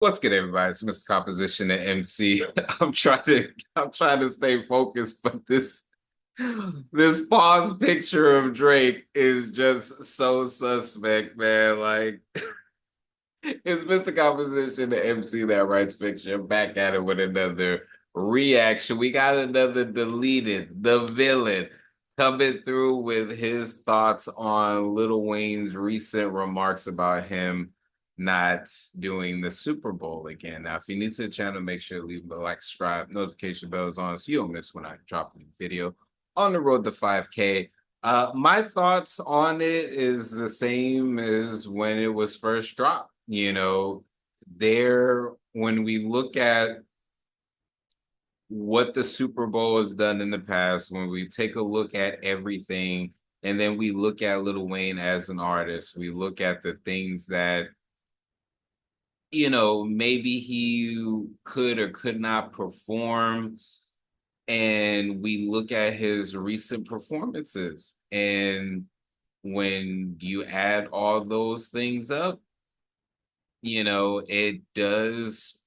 What's good, everybody? It's Mr. Composition and MC. I'm trying to stay focused, but this pause picture of Drake is just so suspect, man. Like it's Mr. Composition and MC that writes fiction. Back at it with another reaction. We got another deleted, the villain, coming through with his thoughts on Lil Wayne's recent remarks about him not doing the Super Bowl again. Now, if you're new to the channel, make sure to leave a like, subscribe, notification bells on so you don't miss when I drop a new video on the road to 5K. My thoughts on it is the same as when it was first dropped. When we look at what the Super Bowl has done in the past, when we take a look at everything, and then we look at Lil Wayne as an artist, we look at the things that, maybe he could or could not perform, and we look at his recent performances. And when you add all those things up, it does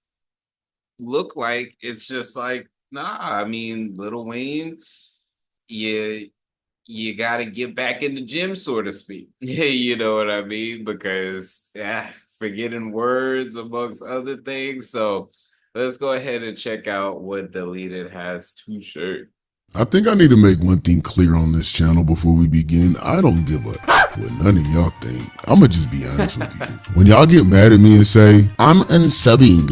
look like it's just like, nah, I mean, Lil Wayne, you you gotta get back in the gym, so to speak. You know what I mean? Because forgetting words amongst other things. So let's go ahead and check out what Deleted has to share. I think I need to make one thing clear on this channel before we begin. I don't give a what none of y'all think. I'ma just be honest with you. When y'all get mad at me and say, I'm unsubbing.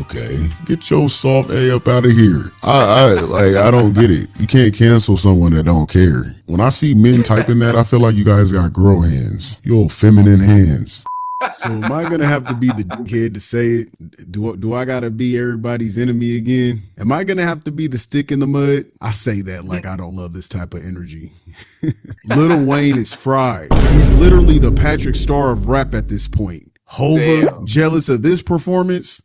Okay, get your soft A up out of here. I don't get it. You can't cancel someone that don't care. When I see men typing that, I feel like you guys got girl hands. You old feminine hands. So am I gonna have to be the dickhead to say it? Do I gotta be everybody's enemy again? Am I gonna have to be the stick in the mud? I say that like I don't love this type of energy. Lil Wayne is fried. He's literally the Patrick Star of rap at this point. Hover, jealous of this performance?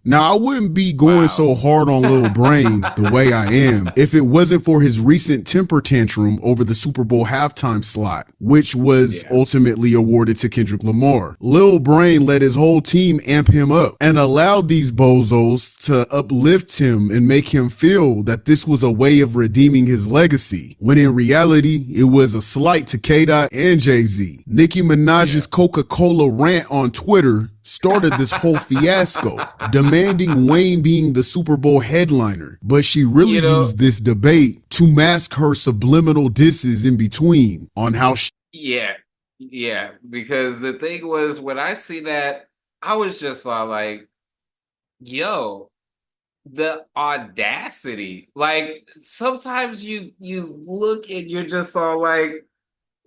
Now, I wouldn't be going so hard on Lil Brain the way I am if it wasn't for his recent temper tantrum over the Super Bowl halftime slot, which was ultimately awarded to Kendrick Lamar. Lil Brain let his whole team amp him up and allowed these bozos to uplift him and make him feel that this was a way of redeeming his legacy, when in reality, it was a slight to K-Dot and Jay-Z. Nicki Minaj's Coca-Cola rant on Twitter started this whole fiasco, demanding Wayne being the Super Bowl headliner. But she really used this debate to mask her subliminal disses in between on how Yeah, because the thing was, when I see that, I was just like, yo, the audacity. Like, sometimes you look and you're just all like,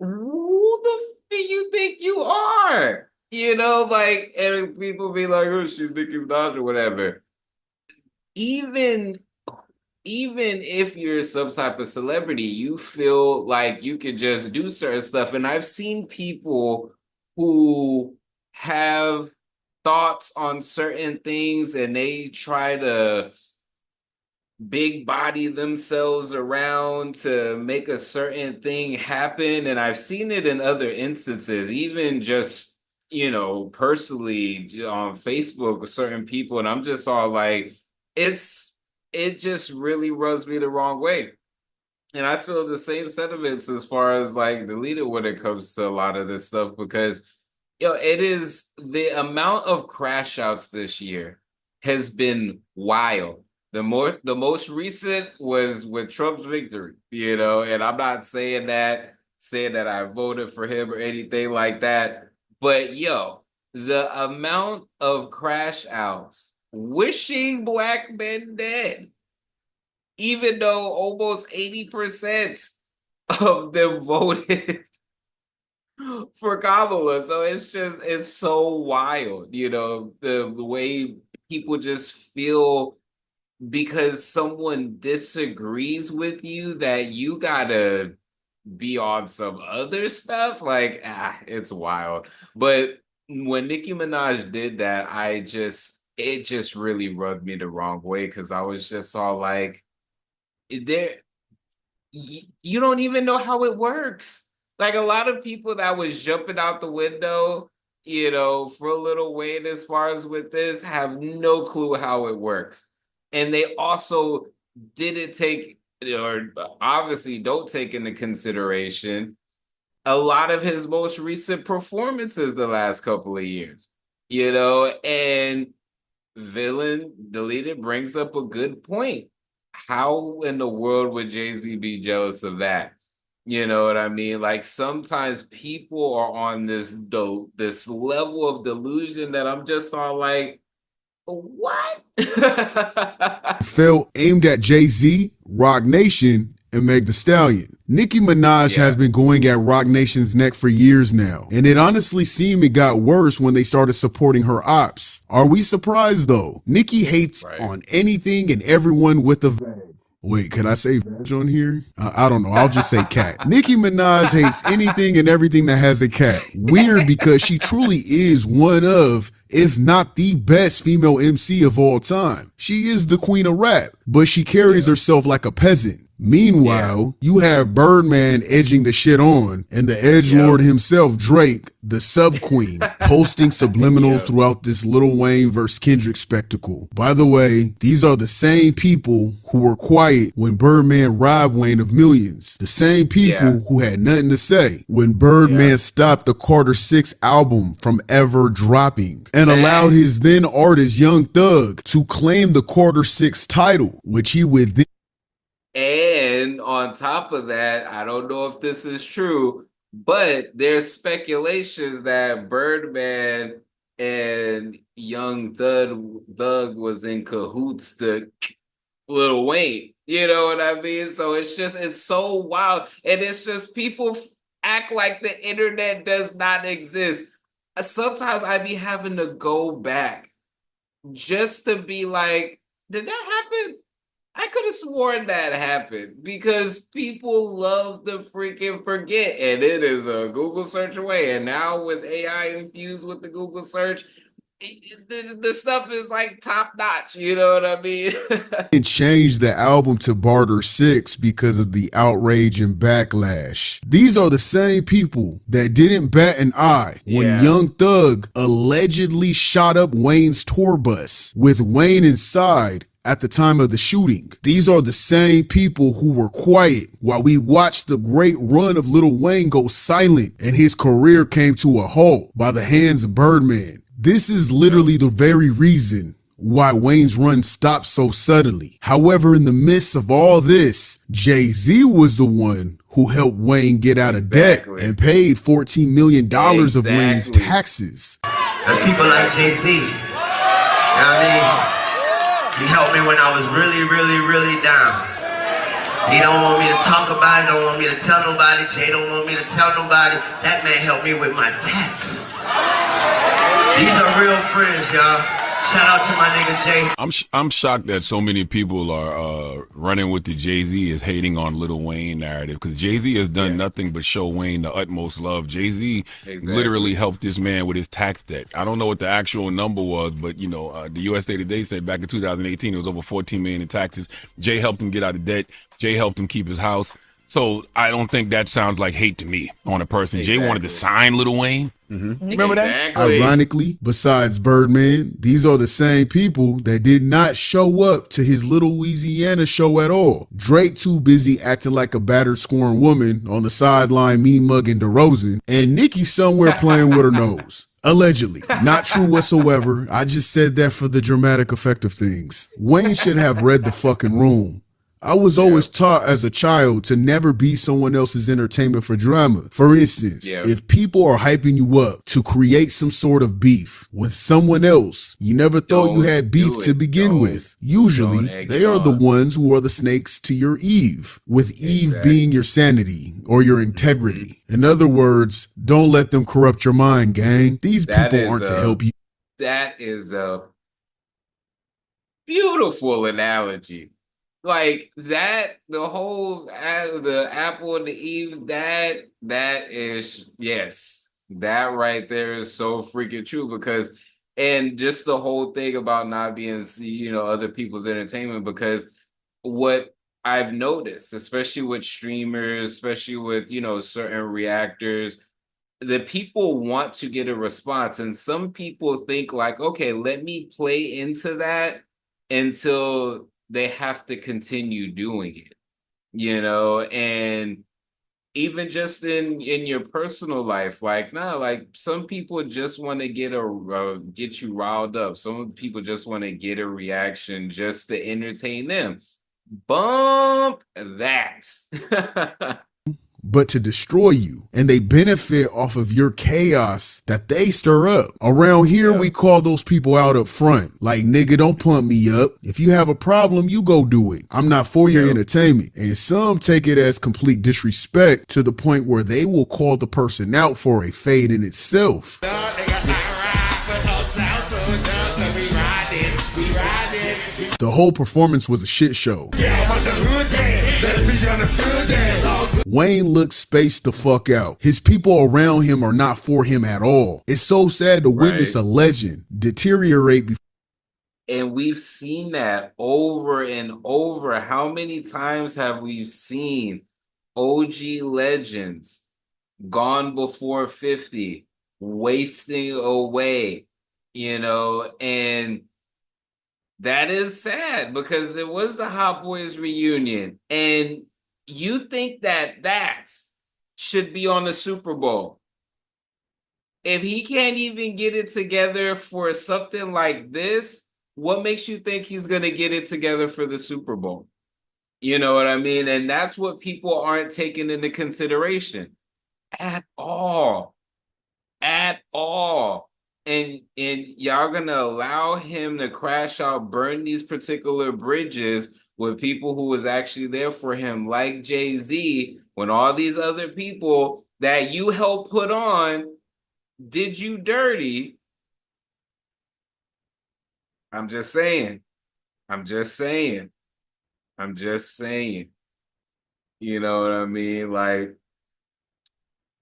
who the do you think you are? Like, and people be like, oh, she's Nicki Minaj or whatever. Even even if you're some type of celebrity, you feel like you could just do certain stuff. And I've seen people who have thoughts on certain things and they try to big body themselves around to make a certain thing happen. And I've seen it in other instances, even just, personally on Facebook with certain people. And I'm just all like, it just really rubs me the wrong way. And I feel the same sentiments as far as like the leader when it comes to a lot of this stuff, because it is the amount of crash outs this year has been wild. The most recent was with Trump's victory, and I'm not saying that I voted for him or anything like that. But the amount of crash outs wishing black men dead, even though almost 80% of them voted for Kamala. So it's so wild, the way people just feel because someone disagrees with you that you gotta be on some other stuff. Like, it's wild. But when Nicki Minaj did that, it just really rubbed me the wrong way, because I was just all like, there, you don't even know how it works. Like a lot of people that was jumping out the window, for Lil Wayne as far as with this, have no clue how it works. And they also didn't take, or obviously don't take into consideration a lot of his most recent performances the last couple of years, and Villain Deleted brings up a good point. How in the world would Jay-Z be jealous of that? You know what I mean? Like sometimes people are on this level of delusion that I'm just all like, what? Felt aimed at Jay-Z, Rock Nation, and Meg Thee Stallion. Nicki Minaj has Yeah, been going at Rock Nation's neck for years now, and it honestly seemed it got worse when they started supporting her ops. Are we surprised though? Nicki hates right. on anything and everyone with a Wait, could I say vag on here? I don't know. I'll just say cat. Nicki Minaj hates anything and everything that has a cat. Weird because she truly is one of, if not the best female MC of all time. She is the queen of rap, but she carries Yeah, herself like a peasant. yeah, Meanwhile, you have Birdman edging the shit on, and the edgelord yep. himself, Drake, the sub queen, posting subliminals Yep, throughout this Lil Wayne vs. Kendrick spectacle. By the way, these are the same people who were quiet when Birdman robbed Wayne of millions. The same yeah, people who had nothing to say when yeah. Birdman stopped the Carter 6 album from ever dropping and allowed Facts. his then artist Young Thug to claim the Carter 6 title, which he would then And on top of that, I don't know if this is true, but there's speculations that Birdman and Young Thug was in cahoots to Lil Wayne. You know what I mean? So it's so wild. And it's just people act like the internet does not exist. Sometimes I be having to go back just to be like, did that happen? I could have sworn that happened because people love to freaking forget, and it is a Google search away. And now with AI infused with the Google search, the stuff is like top notch. You know what I mean? changed the album to Barter 6 because of the outrage and backlash. These are the same people that didn't bat an eye when Yeah, Young Thug allegedly shot up Wayne's tour bus with Wayne inside at the time of the shooting. These are the same people who were quiet while we watched the great run of Lil Wayne go silent and his career came to a halt by the hands of Birdman. This is yep, literally the very reason why Wayne's run stopped so suddenly. However, in the midst of all this, Jay-Z was the one who helped Wayne get out of debt exactly, and paid $14 million of Wayne's exactly. taxes. There's people like Jay-Z. You know what I mean? He helped me when I was really, really, really down. He don't want me to talk about it, don't want me to tell nobody. Jay don't want me to tell nobody. That man helped me with my tax. These are real friends, y'all. Shout out to my nigga Jay. I'm shocked that so many people are running with the Jay-Z is hating on Lil Wayne narrative, because Jay-Z has done Yeah, nothing but show Wayne the utmost love. Jay-Z literally exactly. helped this man with his tax debt. I don't know what the actual number was, but the USA Today said back in 2018 it was over 14 million in taxes. Jay helped him get out of debt. Jay helped him keep his house. So I don't think that sounds like hate to me on a person. Jay wanted to Exactly. sign Lil Wayne. Remember that? Exactly. Ironically, besides Birdman, these are the same people that did not show up to his Little Louisiana show at all. Drake too busy acting like a battered scorned woman on the sideline mean mugging DeRozan, and Nicki somewhere playing with her nose. Allegedly. Not true whatsoever. I just said that for the dramatic effect of things. Wayne should have read the fucking room. I was Yeah, always taught as a child to never be someone else's entertainment for drama. For instance, yeah. if people are hyping you up to create some sort of beef with someone else, you never thought you Don't had beef do to it. begin with. Don't Usually, egg they it are the on. ones who are the snakes to your Eve, with Eve being Exactly. your sanity or your Hmm. integrity. In other words, don't let them corrupt your mind, gang. These That people is aren't to a help you. that is a beautiful analogy. Like that, the apple and the Eve, that is, yes, that right there is so freaking true because, and just the whole thing about not being, other people's entertainment, because what I've noticed, especially with streamers, especially with, certain reactors, the people want to get a response. And some people think like, okay, let me play into that until they have to continue doing it, and even just in your personal life, like nah, like some people just want to get you riled up. Some people just want to get a reaction just to entertain them. Bump that. but to destroy you. And they benefit off of your chaos that they stir up. Around here, we Yep. call those people out up front. Like, nigga, don't pump me up. If you have a problem, you go do it. I'm not for your Yep. entertainment. And some take it as complete disrespect to the point where they will call the person out for a fade in itself. The whole performance was a shit show. Wayne looks spaced the fuck out. His people around him are not for him at all. It's so sad to witness Right. a legend deteriorate. And we've seen that over and over. How many times have we seen OG legends gone before 50, wasting away, and that is sad because it was the Hot Boys reunion. And you think that should be on the Super Bowl. If he can't even get it together for something like this, what makes you think he's going to get it together for the Super Bowl? You know what I mean? And that's what people aren't taking into consideration at all. At all. And y'all gonna allow him to crash out, burn these particular bridges with people who was actually there for him, like Jay-Z, when all these other people that you helped put on did you dirty. I'm just saying. I'm just saying. I'm just saying. You know what I mean? Like,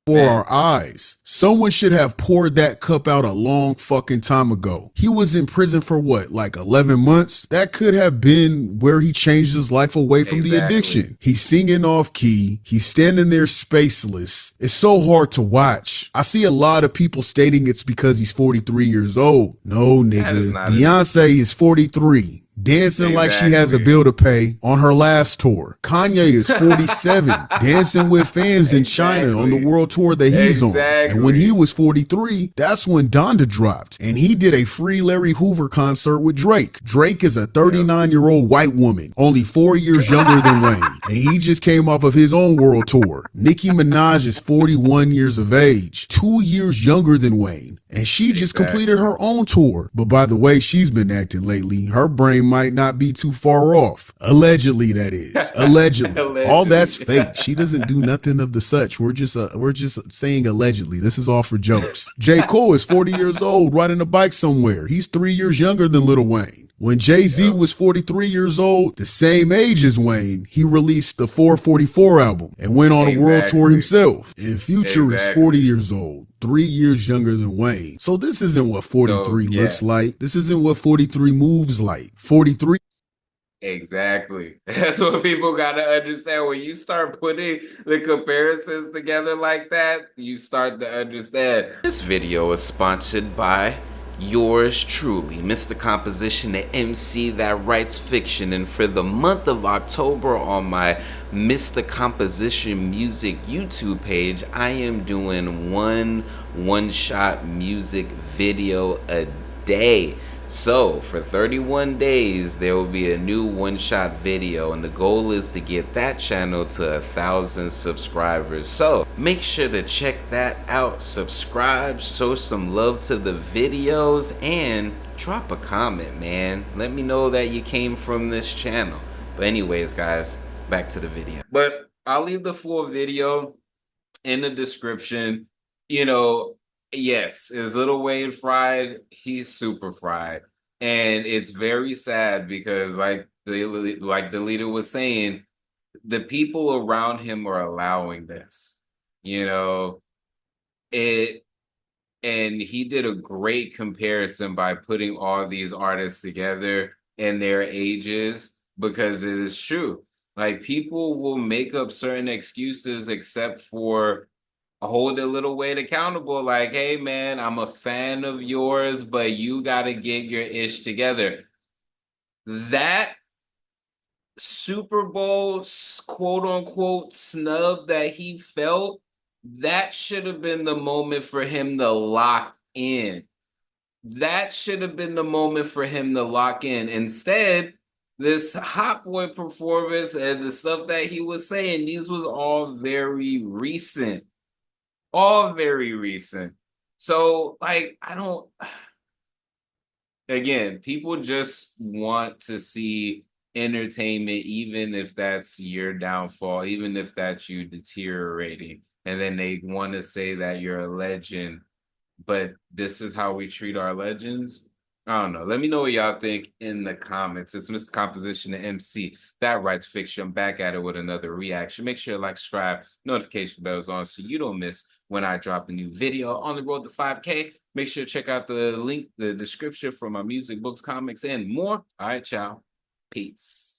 For man, our eyes. Someone should have poured that cup out a long fucking time ago. He was in prison for what, like 11 months? That could have been where he changed his life away from the exactly. addiction. He's singing off key. He's standing there spaceless. It's so hard to watch. I see a lot of people stating it's because he's 43 years old. No, That is nigga. not it. Beyonce is 43. Dancing like she has a Exactly. bill to pay on her last tour. Kanye is 47, dancing with fans in China on the Exactly. world tour that he's on. And when he Exactly. was 43, that's when Donda dropped. And he did a free Larry Hoover concert with Drake. Drake is a Yep. 39-year-old white woman, only 4 years younger than Wayne. And he just came off of his own world tour. Nicki Minaj is 41 years of age, 2 years younger than Wayne. And she just completed Exactly. her own tour. But by the way she's been acting lately, her brain might not be too far off. Allegedly, that is. Allegedly. All that's Allegedly. fake. She doesn't do nothing of the such. We're just saying allegedly. This is all for jokes. J. Cole is 40 years old riding a bike somewhere. He's 3 years younger than Lil Wayne. When Jay-Z Yep. was 43 years old, the same age as Wayne, he released the 444 album and went on a world tour Exactly. himself. And Future is 40 Exactly. years old, 3 years younger than Wayne. So this isn't what 43 So yeah, looks like. This isn't what 43 moves like. 43. exactly. That's what people got to understand. When you start putting the comparisons together like that, you start to understand. This video is sponsored by yours truly, Mr. Composition, the MC that writes fiction. And for the month of October on my Mr. Composition Music YouTube page, I am doing one-shot music video a day. So for 31 days, there will be a new one-shot video, and the goal is to get that channel to 1,000 subscribers. So make sure to check that out, subscribe, show some love to the videos, and drop a comment, man. Let me know that you came from this channel. But anyways, guys, back to the video. But I'll leave the full video in the description. Yes, is Little Wayne fried? He's super fried. And it's very sad because like the leader was saying, the people around him are allowing this. You know, it and he did a great comparison by putting all these artists together in their ages because it is true. Like people will make up certain excuses except for hold a little weight accountable. Like, hey man, I'm a fan of yours, but you got to get your ish together. That Super Bowl quote unquote snub that he felt, that should have been the moment for him to lock in. That should have been the moment for him to lock in. Instead, this Hot Boy performance and the stuff that he was saying, these was all very recent. All very recent. So, like, I don't, again, people just want to see entertainment, even if that's your downfall, even if that's you deteriorating. And then they want to say that you're a legend, but this is how we treat our legends. I don't know. Let me know what y'all think in the comments. It's Mr. Composition and MC. That writes fiction. Back at it with another reaction. Make sure to like, subscribe, notification bells on so you don't miss when I drop a new video on the road to 5K. Make sure to check out the link, the description for my music, books, comics, and more. All right, y'all. Peace.